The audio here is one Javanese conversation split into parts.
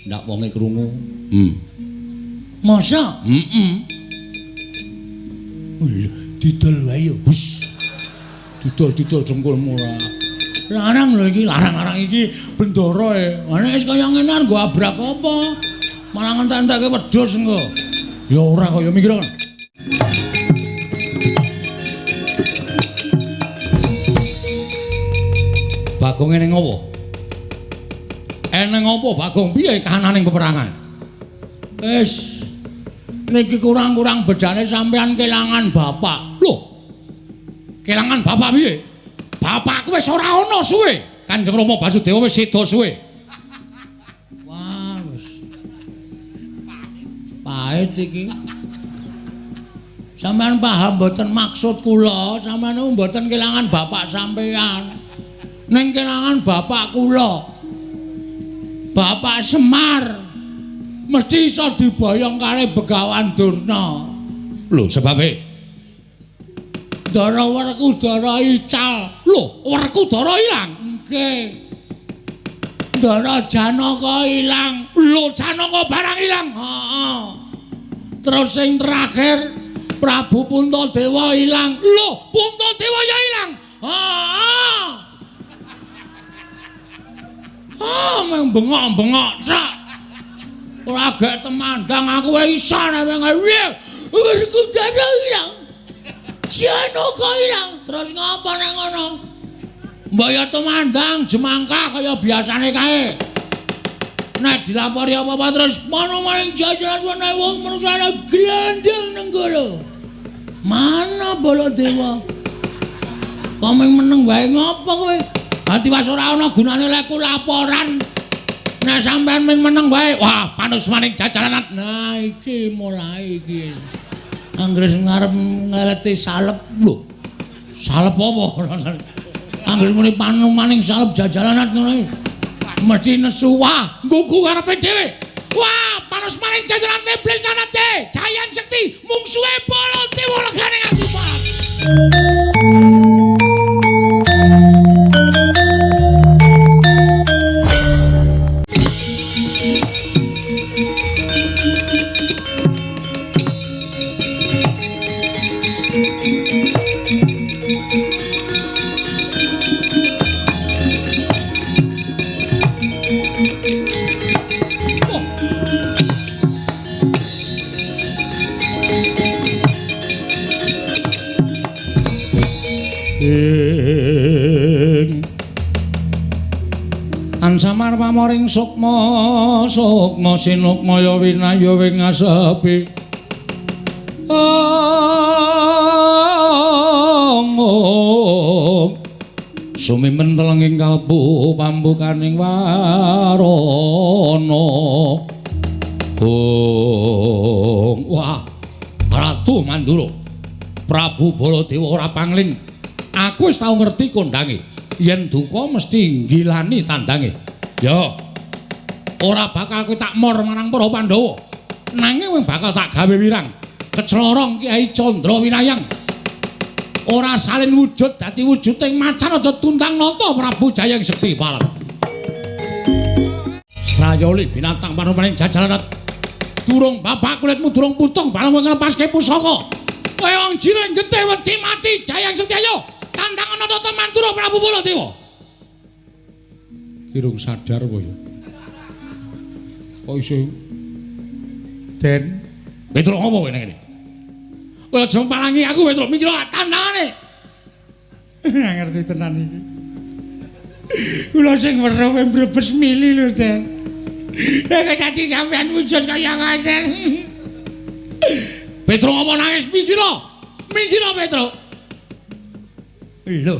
Ndak wonge krungu. Masa? Didol wae ya, Bus. Didol jengkulmu ora. Larang lho iki, larang-larang iki bendara e. Ana wis kaya ngene nggo abrak apa? Malah ngentek-enteke wedhus engko. Ya ora kaya mikir kan. Bagong eneng apa? Eneng apa Bagong piye kahananing peperangan? Wis niki kurang-kurang bedane sampean kelangan bapak. Loh. Kelangan bapak piye? Bapakku wis ora ana suwe. Kanjeng Rama Basudewa wis seda suwe. Wah, wis. Pahit iki. Sampeyan paham mboten maksud kula, sampeyan mboten kelangan bapak sampeyan. Ning kelangan bapak kula. Bapak Semar mesti iso diboyong kali Begawan Durna. Lho, sebabe Dara Werkudara ical. Lho, Werkudara ilang. Nggih. Dara Janaka ilang. Lho, Janaka barang ilang. Heeh. Terus sing terakhir Prabu Puntadewa ilang. Lho, Puntadewa ya ilang. Heeh. Meng bengok-bengok sak. Ora gek temandang aku wae iso nek Werkudara ilang. Janaka ilang. Terus ngapa nang ngono? Mbaya temandang jemangkah kaya biasane kae. Nek dilapori apa-apa terus mana maning jajaran wenehe wong manusane glendeng nang kono. Mana Baladewa? Kok meneng wae ngopo kowe? Ati wis ora ana gunane lek laporan. Nek sampean meneng wae, wah panus maning jajaran. Nah iki mulai iki. Anggres ngarep ngeleti salep lho. Salep apa? Anggres muni panung maning salep jajalanat ngono. Mesti nesu wah, nggugu karepe dhewe. Wah, panus maning jajalan iblis nanate. Jayang Sekti mungsuhe Baladewa legane ngadipat. Ansamar pamoring sukma sinukmaya winaya wingasepi sumimen telenging kalbu pambukaning warana wah Ratu Mandura Prabu Baladewa ora pangling aku wis tau ngerti kondange yen duka mesti nggilani tandange. Ya. Ora bakal kowe tak mor marang para Pandhawa. Nanging wing bakal tak gawe wirang. Keclorong Kyai Candra Winayang. Ora salin wujud dadi wujuding macan aja tuntang nata Prabu Jayang Sekti Parat. Strayali binatang panumaning jajalanat. Durung bapak kulitmu durung putung barang nglepaske pusaka. Kowe wong jiren getih wedi mati Jayang Sekti ayo. Tandang ana tata Mandura Prabu Baladewa. Kirung sadar apa ya? Kok iso Den Petro apa kowe nang kene? Kowe aja palangi aku Petro, mikir tandangane. Ora ngerti tenan iki. Kula sing weruh mbrebes mili lho, Den. Nek dadi sampean wujud kaya ngaten. Petro apa nangis mikir? Mikir Petro. Lho.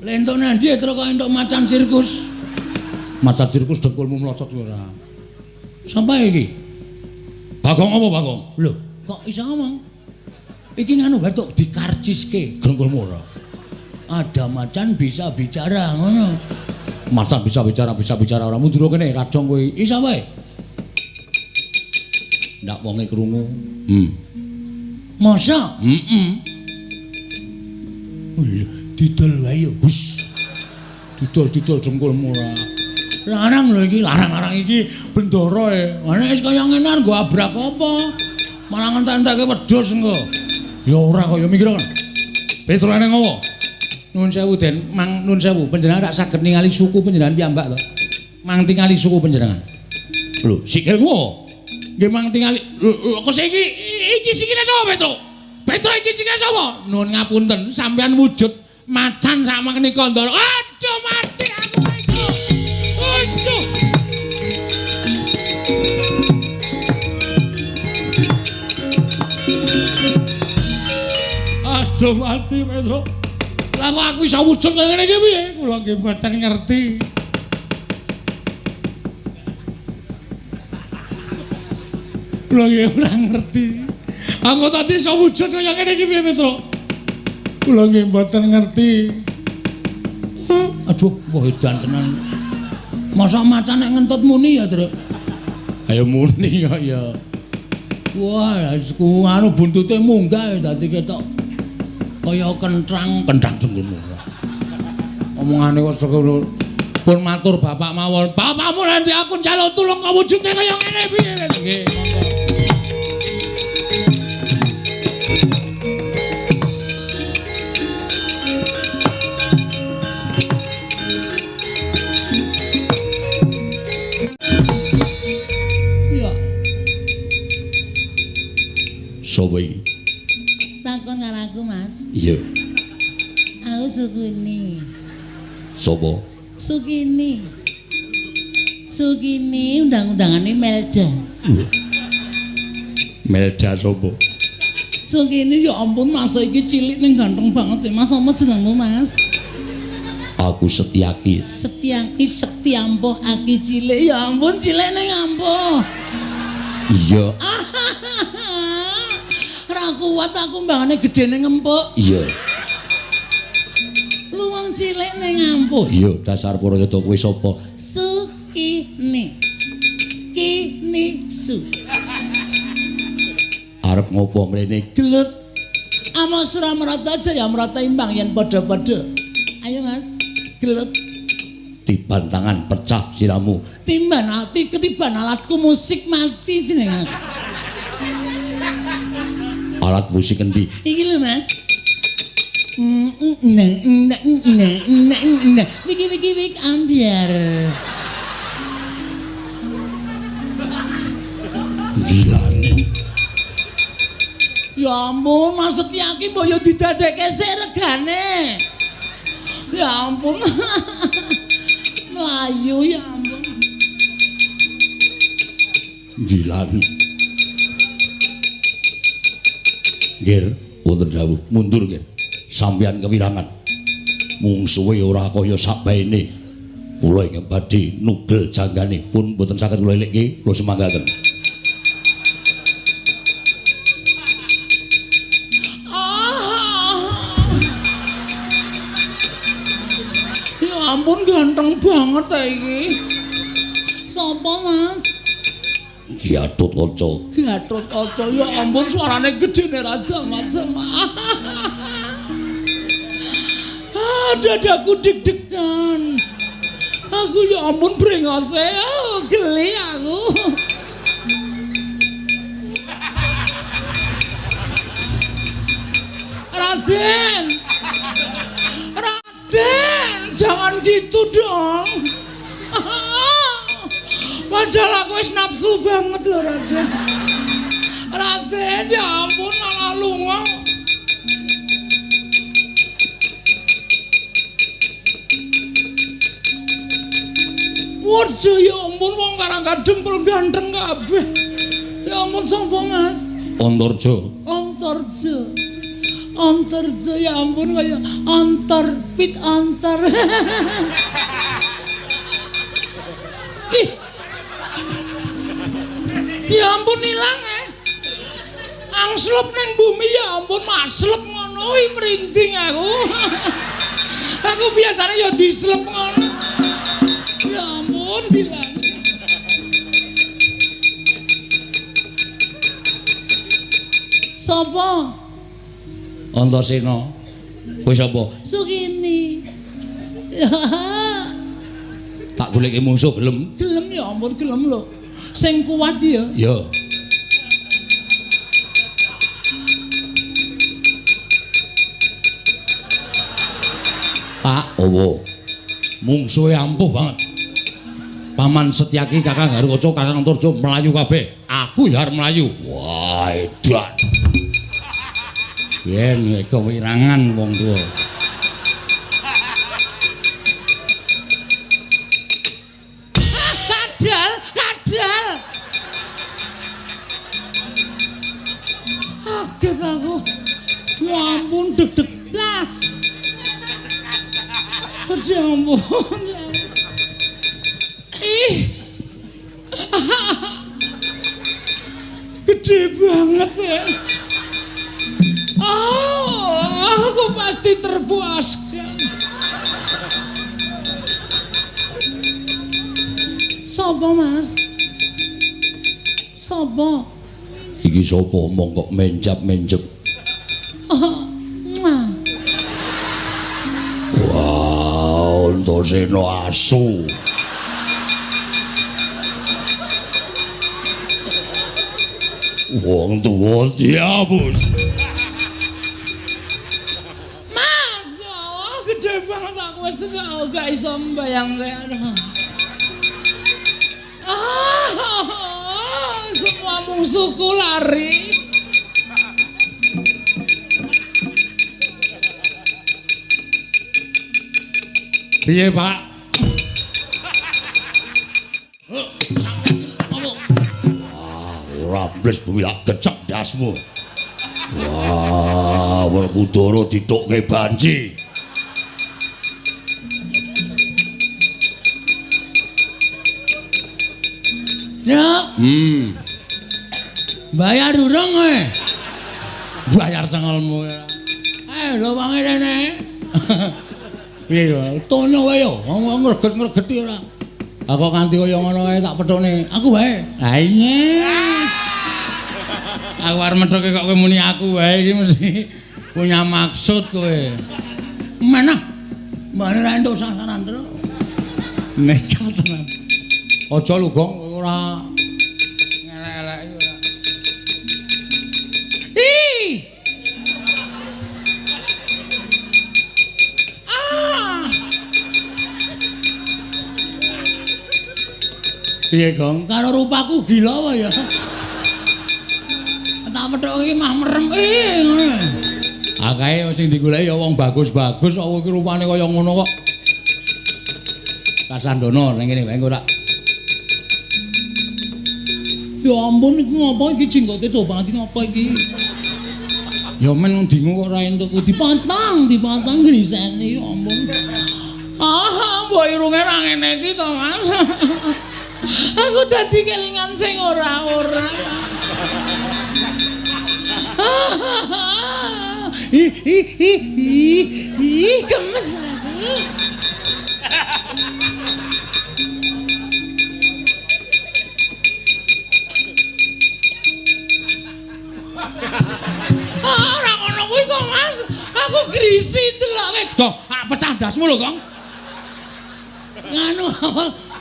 Lentuk nang ndi terus kok entuk macan sirkus? Macan sirkus dengkulmu mlocot ora. Sampai iki. Bagong apa Bagong? Lho, kok iso ngomong? Iki nganu batuk dikarciske. Dengkulmu ora. Ada macan bisa bicara ngono. Macan bisa bicara ora mundur kene rajong kowe. Iso wae. Ndak wonge krungu. Masa? Didol wae ya, Bus. Didol jengkulmu ora. Larang lho iki, larang-larang iki bendara e. Ana wis kaya ngene nggo abrak apa? Malah ngentek-enteke wedhus engko. Ya ora kaya mikir kan. Petrone ngowo. Nuwun sewu Den, Mang nuwun sewu, panjenengan rak saged ningali suku panjenengan piyambak to. Mang tingali suku panjenengan. Lho, sikil ngowo. Nggih mang tingali. Kok iki sikile sapa Petro? Petro iki sikile sapa? Nuwun ngapunten, sampeyan wujud macan sak menika ndara. Aduh mati aku iki. Aduh. Aduh mati Petro. Lah kok aku iso wujud kaya ngene iki piye? Kula nggih mboten ngerti. Kula nggih ora ngerti. Aku tadi iso wujud kaya ngene iki piye Petro? Kula nggih mboten ngerti. Aduh, wah edan tenan. Masa macan nek ngentut muni ya, Tru? Ayo muni kok ya. Wah, aku anu buntute munggah dadi ketok kaya kentrang jenengmu. Omongane kok sekono. Pun matur bapak mawon. Bapakmu nanti aku njaluk tulung kawujude kaya ngene piye? Nggih, monggo. Sopo iki? Takon karo aku, Mas. Iya. Aku Sukini. Sopo? Sukini. Sukini undang-undangane Melda. Melda sopo? Sukini ya ampun Mas iki cilik ning ganteng banget sih Mas. Apa jenengmu, Mas? Aku Setyaki. Setyaki Sektiampuh aki cilik. Ya ampun cilik ning ampuh. Iya. Ora kuat aku mbangane gedene ngempuk. Iya. Lu wong cilik ning ampuh. Iya, dasar Purworejo kuwi sapa? Sukini. Kini su. Arep ngopo mrene? Gelut. Ama Suramrata Jaya Mrata imbang yen padha-padha. Ayo Mas. Gelut. Tiban tangan pecah siramu. Timban ati ketiban alatku musik mati jeneng. Alat musik endi? Iki lho Mas. Wiki ambiar. Gilane. Ya ampun Mas Setyaki mbok yo didadekke sik regane. Ya ampun. Melayu ya ampun. Gilane. Gir, wonten dawuh, mundur Gir. Sampeyan kewirangan. Mungsuhe ora kaya sakbaene. Kula ingkang badhe nugel janggane pun boten saged kula elekke, kula semanggaken. Ya ampun ganteng banget ta iki. Sopo Mas? Gatut Kaca. Gatut Kaca ya ampun suarane gedene raja macam. Dadaku deg-degan. Aku ya ampun brengose, geli aku. Raden. Raden, jangan gitu dong. Padahal aku wis nafsu banget lho Raden. Raden, ya ampun malah lunga. Waduh ya ampun wong karangga dempel ganteng kabeh. Ya ampun sapa Mas? Antarja. Antarja. Antarja ya ampun kaya antar pit antar. Ih. Ya ampun ilang angslep ning bumi ya ampun maslep ngono kuwi merinding aku. Aku biasanya ya dislep ngono. Ya ampun ilang. Sapa? Antasena. Kowe sapa? Sukini. Tak goleki musuh gelem. Gelem ya ampun gelem lho. Sing kuat ya. Ya. Pak, owo. Mungsuhe ampuh banget. Paman Setyaki, Kakang Harukaca, Kakang Turjo melayu kabeh. Aku ya arep melayu. Wah, edan. Yen kewirangan wong tuwa. Kadal. Kaget aku. Ya ampun deg-deg blas. Ya ampun. Gede banget ya. Aku pasti terpuaskan. Sopo Mas? Sopo? Iki sapa omong kok menjap-menjep. Wow, Antasena asu. Wong tuwa diabus. Mas, ya Allah, gede banget aku wis gak iso mbayangke. Semua musuhku lari. Piye, Pak? Ora mbles buwilak kecek dasmu. Wah, Werkudara ditukke banci. Cuk. Bayar durung kowe? Bayar cengelmu. Lho wangi rene. Piye ya? Tono wae yo, wong ngreget-ngregeti ora. Aku kanthi kaya ngono wae tak pethone. Aku wae. Ha iya. Aku arep methoke kok kowe muni aku wae iki mesti punya maksud kowe. Mana? Mbane ra entuk sasaran terus. Nekat tenan. Aja lu Gong ora ngelek-eleki ora. Piye Gong? Karo rupaku gila wae ya. Tak methuk iki mah merem ngono. Akae sing digoleki ya wong bagus-bagus kok iki rupane kaya ngono kok. Kasandana ning kene wae engko tak. Ya ampun iki ngopo iki jenggote dobati ngopo iki? Ya men dingu kok ora entuk Dipantang griseni ya ampun. Mbok irunge ra ngene iki to, Mas. Aku dadi kelingan sing ora-ora. Gemes aku. Ora ngono kuwi to, Mas. Aku grisi deloke. Kok pecah dasmu lho, Kong. Nganu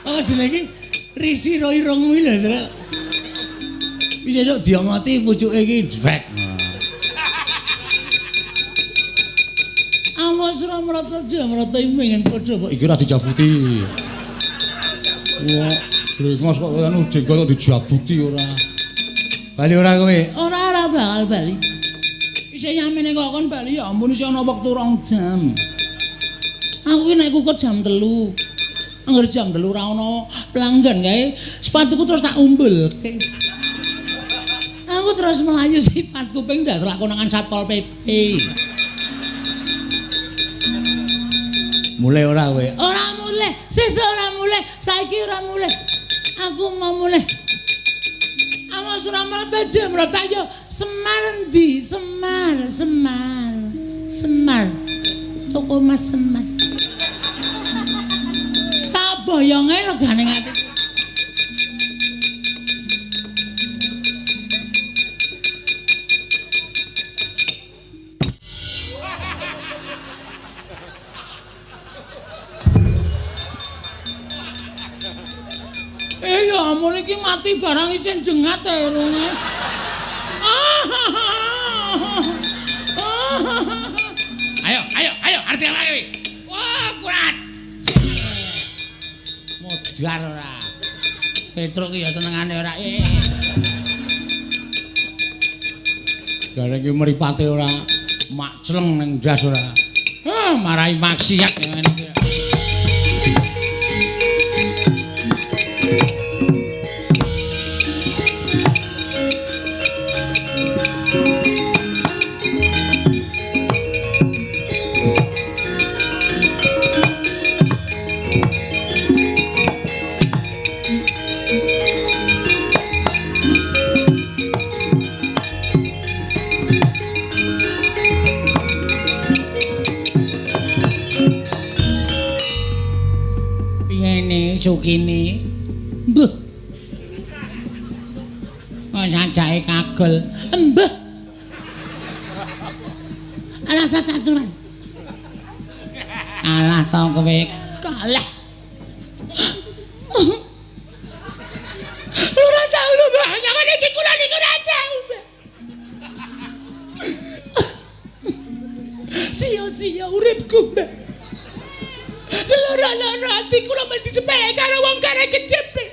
apa jenenge? Risi ro irungmu lho, Tru. Wis esuk diomoti pucuke iki drek. Awas ora mrata jamrata pengen padha kok Iki ora dijabuti. Wah, brengos kok anu jenggot kok dijabuti ora. Bali ora kowe? ora bakal bali. Isih nyamene kok kon bali ya ampun isih ana wektu 2 jam. Aku ki nek kukut jam 3. Angger jam 3 ora ana pelanggan kae, sepatuku terus tak umbelke. Aku terus melayu sifatku ping ndak konangan Satpol PP. Mulai ora kowe? Ora mulih, sesuk ora mulih, saiki ora mulih. Aku mau mulih. Awas ora mrata jamrata yo Semar endi? Semar. Toko Mas Semar. Tak boyonge legane ati. Ya ampun iki mati barang isin jengat e runge. Ayo, arti apa iki? Wah, kurat. Modar ora. Petruk ki ya senengane ora. Gareng iki mripate ora mak celeng ning ndas ora. Marai maksiat ngene iki. Sukini. Mbah. Kok sajake kagel. Mbah. Alah sasaturan. Alah to kowe kalah. Ora tau lho, Mbah. Jangan iki kula niku ora tau, Mbah. Sia-sia uripku, Mbah. Loro-loro ati kula mesti sepele karo wong kare kecepe.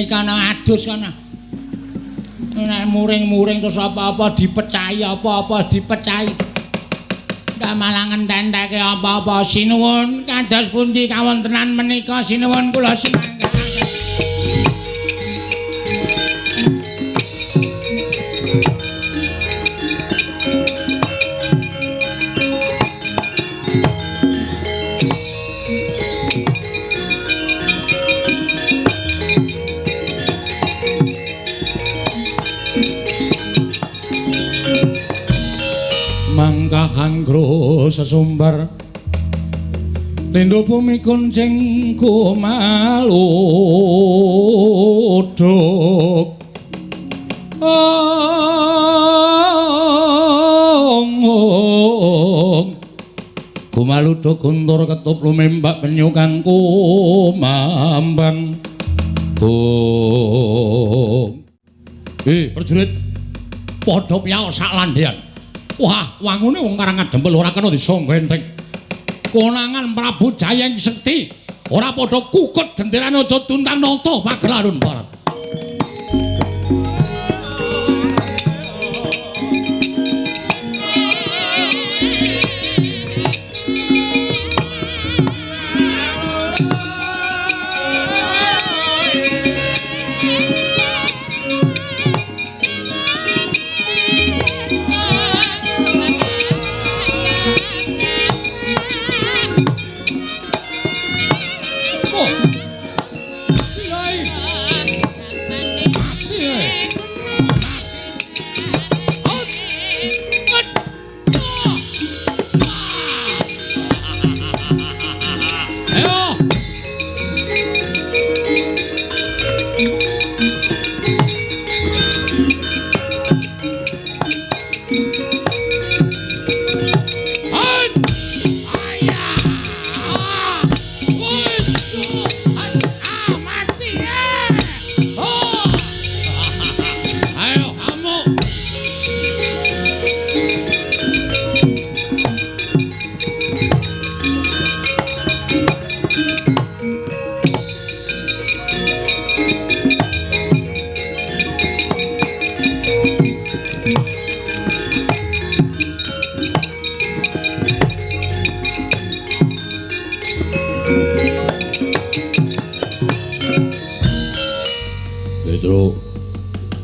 Kana adus kana. Nek muring-muring terus apa-apa dipecahi, apa-apa dipecahi. Ndak malah ngententeke apa-apa sinuwun kados pundi kawontenan menika sinuwun kula sumangga. Anggro sesumbar lendo bumi kuncing kumaluduk kumaluduk guntur ketup lumembak penyu kang kumambang prajurit padha piyaos sak landhean. Wah, wangune wong karang adempel ora kena disangga enteng. Konangan Prabu Jayeng Sekti ora padha kukut genderane aja tuntang nata pagelaran barat.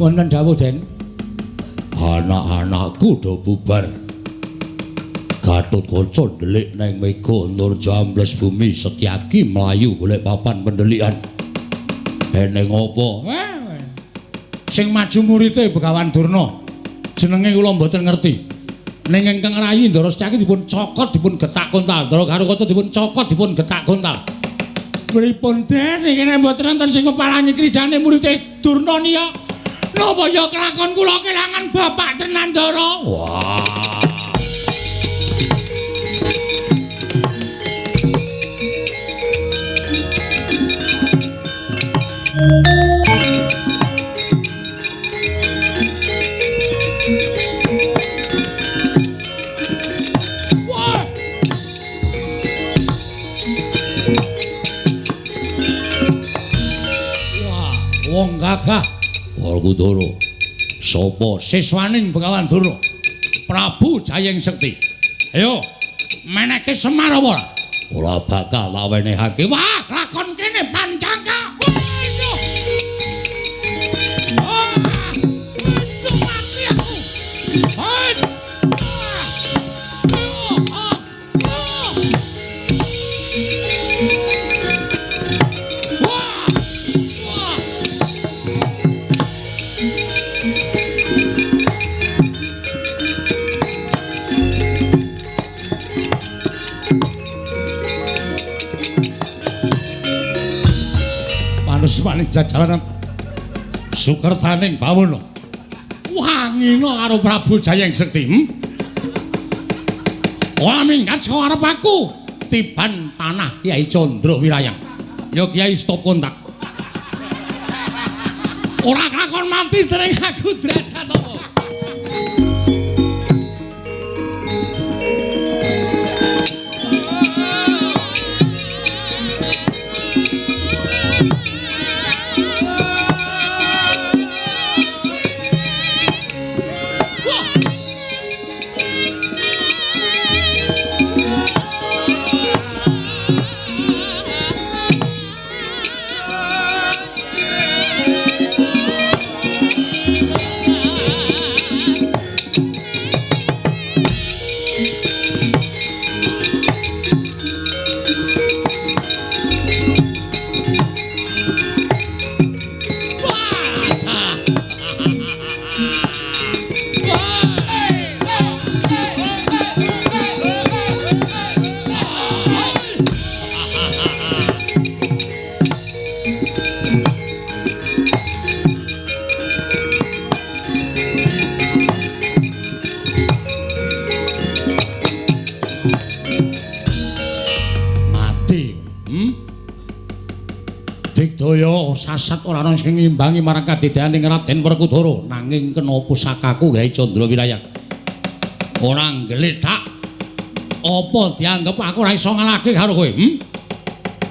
Wonten dawuh Den. Anak-anakku do bubar. Gatotkaca ndelik nang mega Nurjambles bumi Setyaki mlayu golek papan pendelikan. Eneng apa? Sing maju murite Begawan Durna. Jenenge kula mboten ngerti. Ning ingkang rayi Ndara Setyaki dipun cokot dipun getak kontal. Ndara Garukaca dipun cokot dipun getak kontal. Pripun Den iki nek mboten enten sing kepalangi krijane murite Durna niya. Napa ya kelakon kula kelangan Bapak Trnandara? Wah. gagah Werkudara. Sapa siswaning Begawan Dara? Prabu Jayeng Sekti. Ayo, meneke Semar apa? Ora bakal tak wenehake. Wah, lakon kene Pancaka. Waduh. Untung mati aku. Hai. Maning jajaran Sukertaning Bawana wangina karo Prabu Jayeng Sekti. Ora minggat saka arep aku tiban panah Kyai Candra Wirayang. Ya Kyai stop kontak. Ora kakon mati dening aku derajat apa. Sasat ora ana sing ngimbangi marang kadidayane Raden Werkudara nanging kena pusakaku Kyai Candra Wirayang. Ora nggletak apa dianggep aku ora iso ngalahke karo kowe?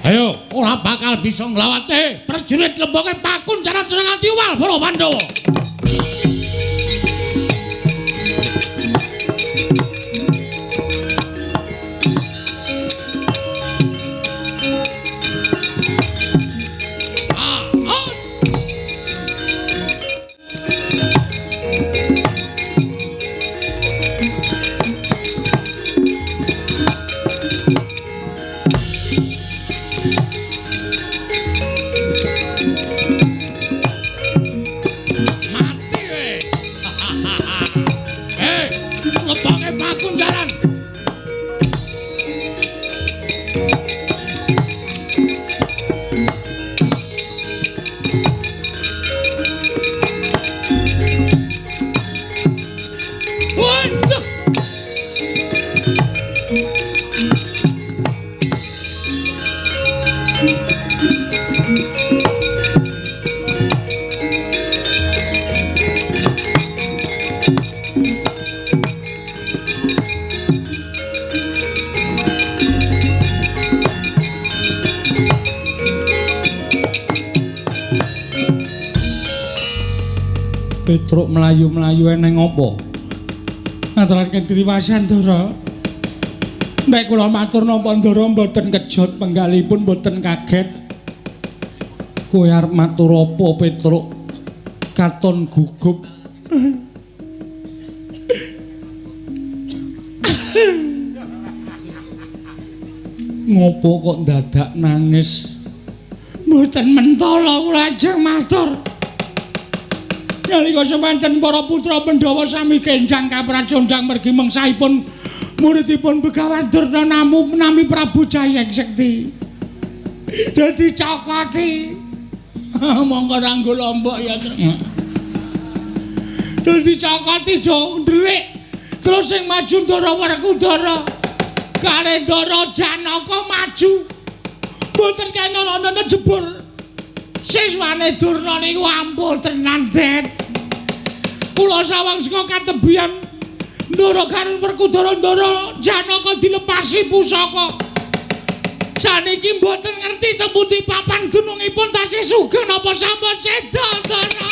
Ayo, ora bakal bisa nglawate prajurit lemboke Pakun Jaran Senengati Wal para Pandhawa. Petruk melayu-melayu eneng apa? Ngaturaken Triwasan Ndara. Nek kula matur napa Ndara mboten kejot penggalipun mboten kaget. Kowe arep matur apa Petruk? Katon gugup. Ngopo kok dadak nangis? Mboten mentala kula ajeng matur. Nalika semanten para putra Pandhawa sami kenjang kapracondhang mergi mengsahipun muridipun Begawan Durna nami Prabu Jayeng Sekti. Dadi cokoti. Monggo ranggo lombok ya. Dadi cokoti do ndelik. Terus sing maju Ndara Werkudara. Kare Ndara Janaka maju. Mboten kena ana jebul. Siswane Durna niku ampun tenan, Den. Kula sawang saka katebian Ndara karo Werkudara Ndara Janaka dilepasi pusaka. Saniki mboten ngerti temputi papan gunungipun tasih sugeng napa sampun seda Ndara.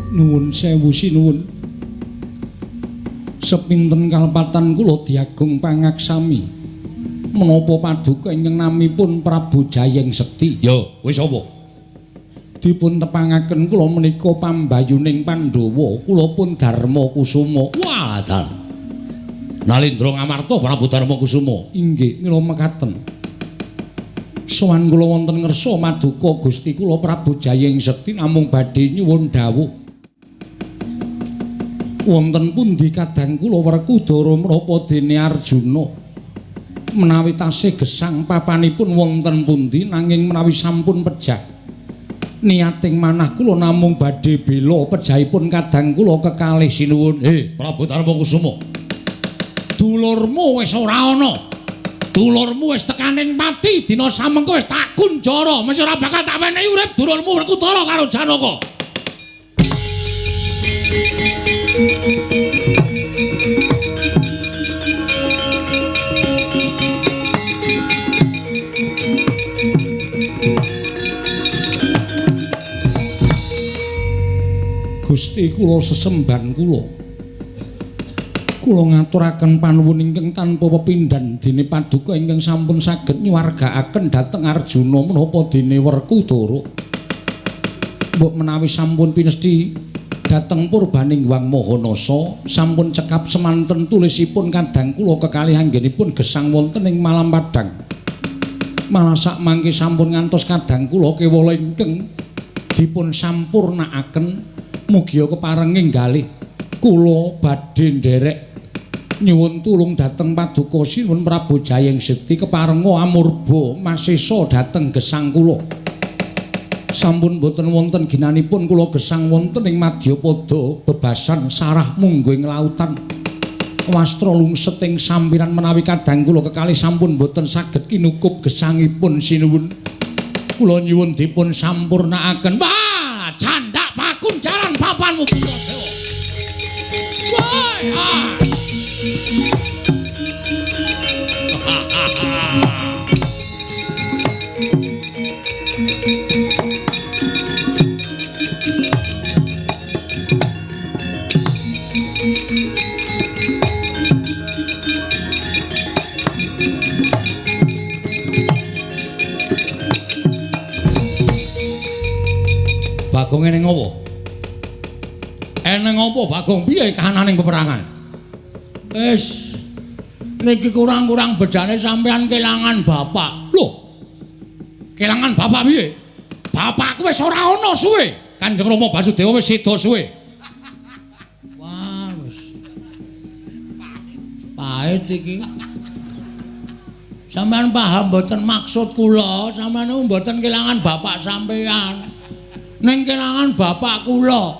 Nuwun sewu sinuwun. Sepinten kalpatan kula diagung pangaksami. Menapa paduka ingkang namipun Prabu Jayeng Sekti? Ya, wis apa? Dipun tepangaken kula menika pambayuning Pandhawa, kula pun Darma Kusuma. Wah, dal. Nalindra Ngamarta Prabu Darma Kusuma. Inggih, mila mekaten. Sowan kula wonten ngersa maduka Gusti kula Prabu Jayeng Sekti namung badhe nyuwun dawuh. Wonten pundi kadang kula Werkudara menapa dene Arjuna menawi tasih gesang papanipun wonten pundi nanging menawi sampun pejah niating manah kula namung badhe bela pejahipun kadang kula kekalih sinuwun. Prabu Darma Kusuma. Dulurmu wis ora ana. Dulurmu wis tekaning pati dina samengko wis tak kunjara, mesti ora bakal tak wenehi urip dulurmu Werkudara karo Janaka. Gusti kula sesemban kula ngaturaken panuwun ingkang tanpa pepindhan dene paduka ingkang sampun saged nyuwargakaken dhateng Arjuna menapa dene Werkudara. Mbok menawi sampun pinesti dhateng purbaning Wang Mahanasa sampun cekap semanten tulisipun kadang kula kekalih anggenipun gesang wonten ing Malam Padang. Malah sak mangke sampun ngantos kadang kula kewala ingkang dipun sampurnakaken mugia keparenging galih kula badhe nderek nyuwun tulung dhateng paduka sinuwun Prabu Jayeng Sekti keparenga amurba masesa dhateng gesang kula. Sampun boten wonten ginanipun kula gesang wonten ing Madyapada bebasan sarah mungguing lautan. Wastra lungset ing sampiran menawi kadang kula kekalih sampun boten saged kinukup gesangipun sinuwun. Kula nyuwun dipun sampurnakaken. Wah, candak pakunjaran papanmu Baladewa. Wah. Bagong eneng apa? Eneng apa Bagong piye kahananing peperangan? Wis niki kurang-kurang bedane sampean kelangan bapak. Lho. Kelangan bapak piye? Bapakku wis ora ana suwe. Kanjeng Rama Basudewa wis seda suwe. Wah, wis. Pahit iki. Sampeyan paham mboten maksud kula, sampeyan mboten kelangan bapak sampeyan. Ning kelangan bapak kula.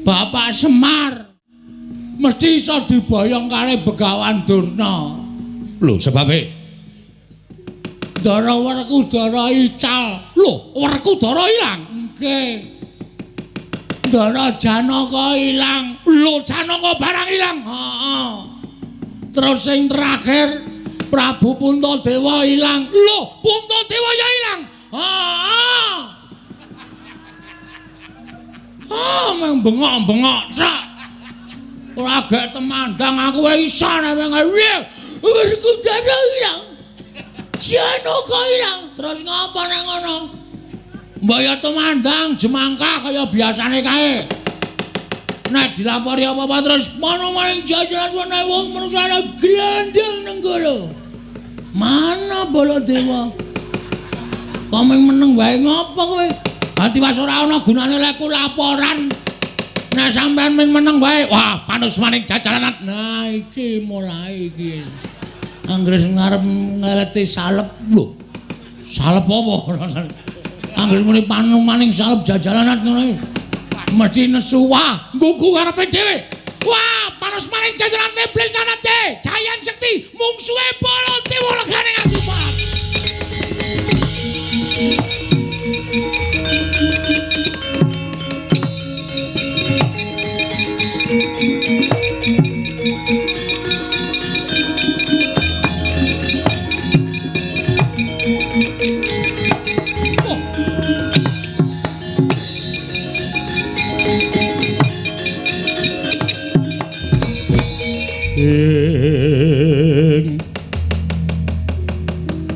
Bapak Semar. Mesti iso diboyong kalih Begawan Durna. Lho, sebabe Ndara Werkudara ical. Lho, Werkudara ilang. Nggih. Ndara Janaka ilang. Lho, Janaka barang ilang. Heeh. Terus sing terakhir Prabu Puntadewa ilang. Lho, Puntadewa ya ilang. Heeh. Meng bengok-bengok sak. Ora gek temandang aku wae iso nek Werkudara ilang. Janaka ilang. Terus ngapa nek ngono? Mbaya temandang jemangkah kaya biasane kae. Nek dilapori apa-apa terus mana maning jajaran wene wong manusane glendeng nang kono. Mana Baladewa? Kok meneng wae ngopo kowe? Ati wis ora ana gunane lek laporan Nek sampean ming meneng wae, wah panus maning jajalanat. Nah iki mulai iki. Anggere ngarep ngeleti salep lho. Salep apa rasane? Anggere muni panung maning salep jajalanat ngono. Mesti nesu wah, nggugu karepe dhewe. Wah, panus maning jajalan iblis nanate. Jayang Sekti mungsuhe Baladewa legane ngadupat.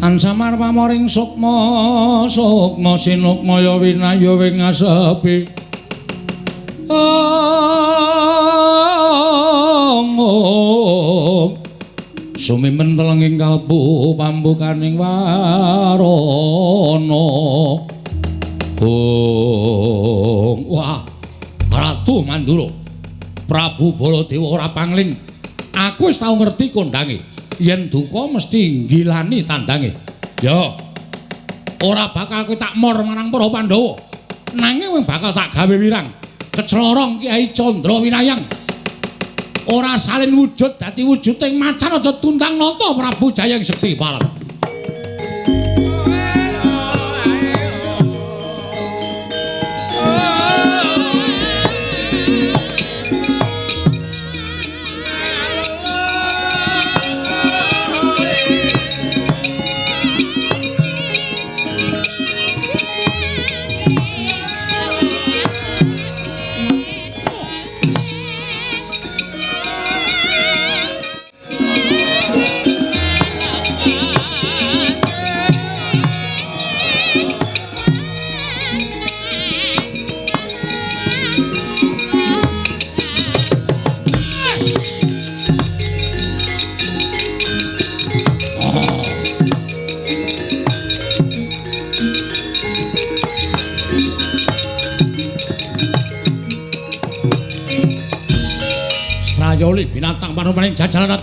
Ansamar pamoring sukma sukma sinukmaya winaya wingasepi sumimen telenging kalbu pambukaning warana wah Ratu Mandura Prabu Baladewa ora pangling aku wis tau ngerti kondange yen duka mesti nggilani tandange. Ya. Ora bakal kowe tak mor marang para Pandhawa. Nanging bakal tak gawe wirang. Keclorong Kyai Candra Winayang. Ora salin wujud dadi wujuding macan aja tuntang nata Prabu Jayang Sekti Parat. Yoli binatang panupaning jajalanat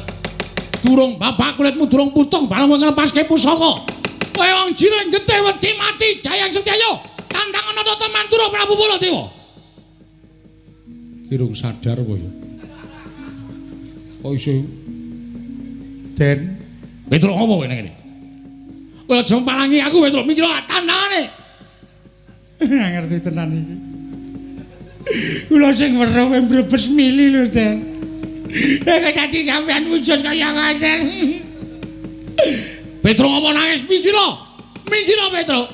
durung bapak kulitmu durung putung barang nglepaske pusaka kowe wong jire getih wedi mati Jayang Sekti ayo tandang ana tata Mandura Prabu Baladewa kirung sadar apa ya kok iso Den Petro apa kowe nang kene kowe aja palangi aku Petro mikir tandangane ngerti tenan iki kula sing weruh mbrebes mili lho Den nek dadi sampean wujud kaya ngaten. Petro apa nangis mikira? Mikira Petro.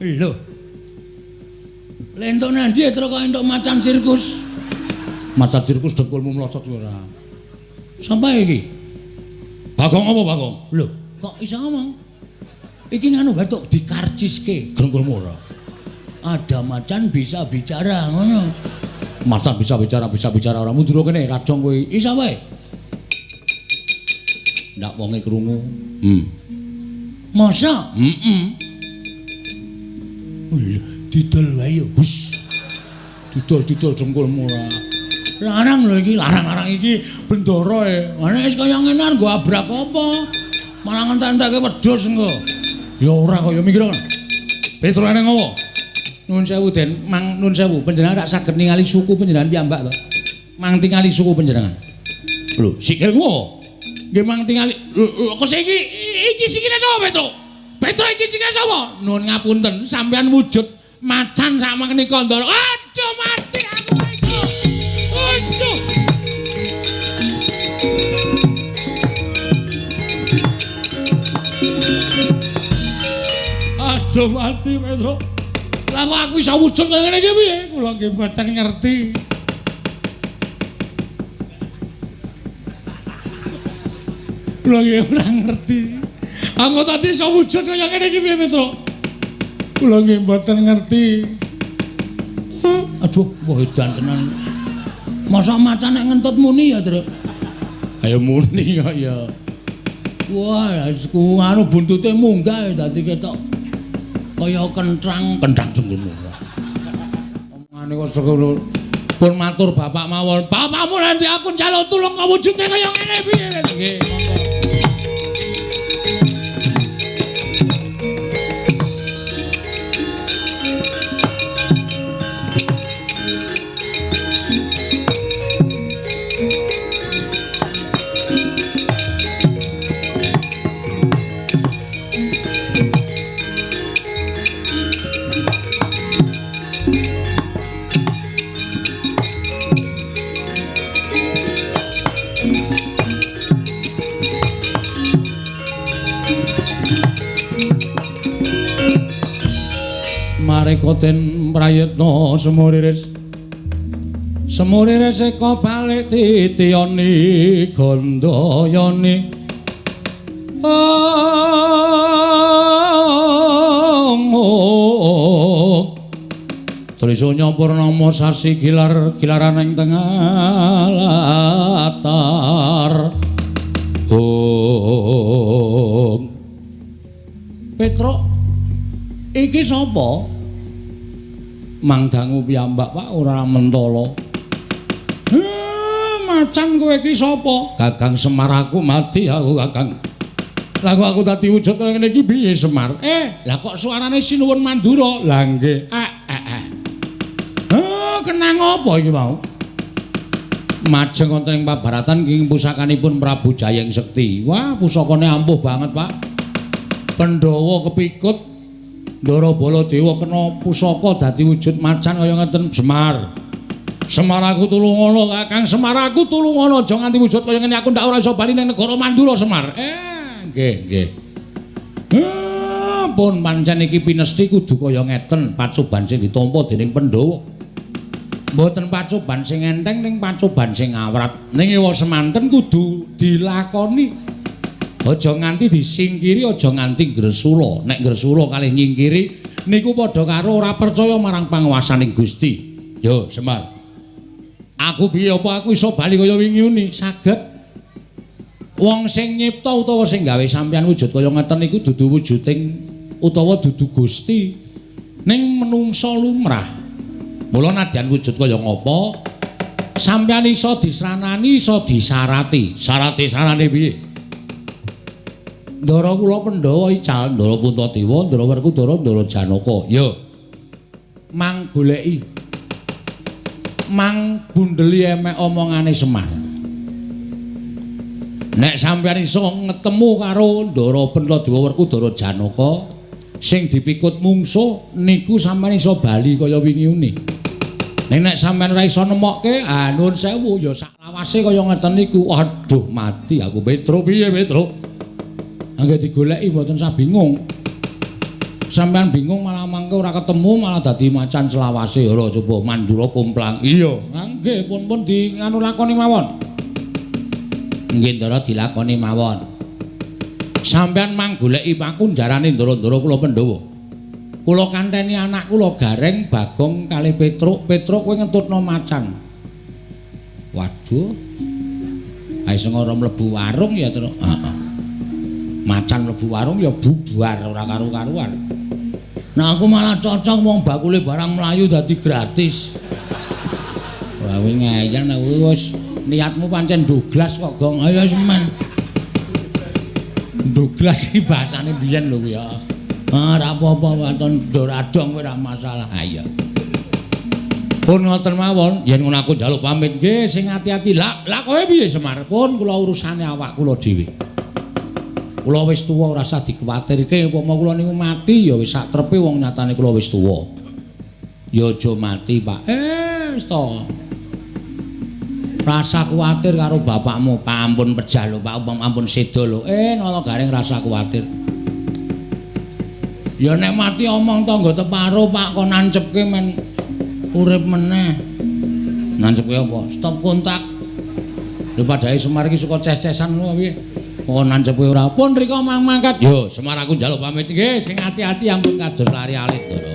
Lho. Lentuk nandi Petro kok entuk macan sirkus. Macan sirkus dengkulmu mlocot ora. Sampai iki. Bagong apa Bagong? Lho, kok iso ngomong? Iki nganu batuk dikarciske dengkulmu ora. Ada macan bisa bicara ngono. Macan bisa bicara ora mundur kene rajong kowe. Isa wae. Ndak wonge krungu. Masa? Didol wae yo, Bus. Didol jengkulmu ora. Larang lho iki, larang iki bendara e. Ana wis kaya ngene nggo abrak apa? Malah ngentek-enteke wedhus engko. Ya ora kaya mikir kan. Petro nang ngopo? Nuwun sewu Den, Mang nuwun sewu panjenengan tak saged ningali suku panjenengan piyambak to. Mang tingali suku panjenengan. Lho, sikilmu. Nggih mang tingali. Kok iki sikile sapa Petro? Petro iki sikile sapa? Nuwun ngapunten, sampeyan wujud macan sak menika ndara. Aduh mati aku itu. Aduh. Aduh mati Petro. Lah kok aku iso wujud kaya ngene iki piye? Kula nggih mboten ngerti. Kula nggih ora ngerti. Aku tadi iso wujud kaya ngene iki piye, Petro? Kula nggih mboten ngerti. Aduh, wah edan tenan. Masa macan nek ngentut muni ya, Tru? Ayo muni kok ya. Wah, aku anu buntute munggah dadi ketok kaya kentrang jengkulmu. Omongan niku pun matur bapak mawon. Bapakmu nanti aku njaluk tulung kawujude kaya ngene piye? Nggih, monggo. Marikoten prayitna semuriris eka balik titiyani gandayani Trisanya purnama sasi gilar-gilaran ing tengah latar Petruk iki sapa? Mangdangu piyambak Pak ora mentala. Macan kowe iki sapa? Gagang Semar aku mati aku Kakang. Lah kok aku dadi wujud kaya ngene iki piye Semar? Lah kok suarane Sinuwun Mandura? Lah nggih. Kenang apa iki mau? Majeng wonten ing pabaratan ing pusakanipun Prabu Jayeng Sekti. Wah, pusakane ampuh banget, Pak. Pandhawa kepikut Ndara Baladewa kena pusaka dadi wujud macan kaya ngeten Semar. Semar aku tulungono Kakang, Semar aku tulungono aja nganti wujud kaya ngene aku ndak ora iso bali ning negara Mandura Semar. Nggih. Pun pancen iki pinesti kudu kaya ngeten pacoban sing ditampa dening Pandhawa. Mboten pacoban sing enteng ning pacoban sing awrat. Ning ewa semanten kudu dilakoni. Aja nganti disingkiri, aja nganti gresula. Nek gresula kalih nyingkiri niku padha karo ora percaya marang panguwasaning Gusti. Yo, Semar. Aku piye apa aku iso bali kaya wingi uni? Saged. Wong sing nyipta utawa sing gawe sampeyan wujud kaya ngeten niku dudu wujuding utawa dudu Gusti. Ning menungsa lumrah. Mula nadyan wujud kaya ngapa? Sampeyan iso disranani, iso disarati. Sarate-sarane piye? Ndara kula Pandhawa ical, Ndara Puntadewa, Ndara Werkudara, Ndara Janaka. Ya. Mang goleki. Mang bundeli emek omongane Semar. Nek sampeyan iso ngetemu karo Ndara Puntadewa, Werkudara, Janaka sing dipikut mungsuh niku sampeyan iso bali kaya wingi-uni. Nek sampeyan ora iso nemokke, nuwun sewu ya sak lawase kaya ngeten niku. Aduh, mati aku Petruk piye Petruk? Angge digoleki mboten usah bingung. Sampeyan bingung malah mangke ora ketemu malah dadi macan selawase. Ora coba Mandura kumplang. Iya, nggih pun di nganu lakoni mawon. Nggih Ndara dilakoni mawon. Sampeyan mang goleki pakunjarane Ndara-ndara kula Pandhawa. Kula kanteni anak kula Gareng, Bagong kalih Petruk. Petruk kowe ngentutno macan. Waduh. Ae sing ora mlebu warung ya terus. Macan mlebu warung ya bubar ora karu-karuan. Nah aku malah cocok wong bakule barang mlayu dadi gratis. Wah kuwi ngeyel nek wis niatmu pancen ndoglas kok Gong. Ayo semen. Ndoglas iki bahasane biyen lho kuwi ya. Ora apa-apa waton doradong kowe ora masalah. Ayo. Pun ngoten mawon, yen ngono aku njaluk pamit nggih sing ati-ati. Lah kowe piye Semar? Pun kula urusane awak kula dhewe. Kula wis tuwa ora usah dikuwatirke upama kula niku mati ya wis sak trepe wong nyatane kula wis tuwa. Ya aja mati, Pak. Wis to. Rasa kuwatir karo bapakmu, Pak ampun pejah lho, Pak ampun seda lho. Nala Gareng rasa kuwatir. Ya nek mati omong tangga teparo, Pak, kok nancepke men urip meneh. Nancepke apa? Stop kontak. Lho padahal Semar iki suka ces-cesan lho piye? Kok nancepe ora pun rika mangkat. Yo, Semar aku njaluk pamit nggih, sing ati-ati ampun kados lari alit, Ndara.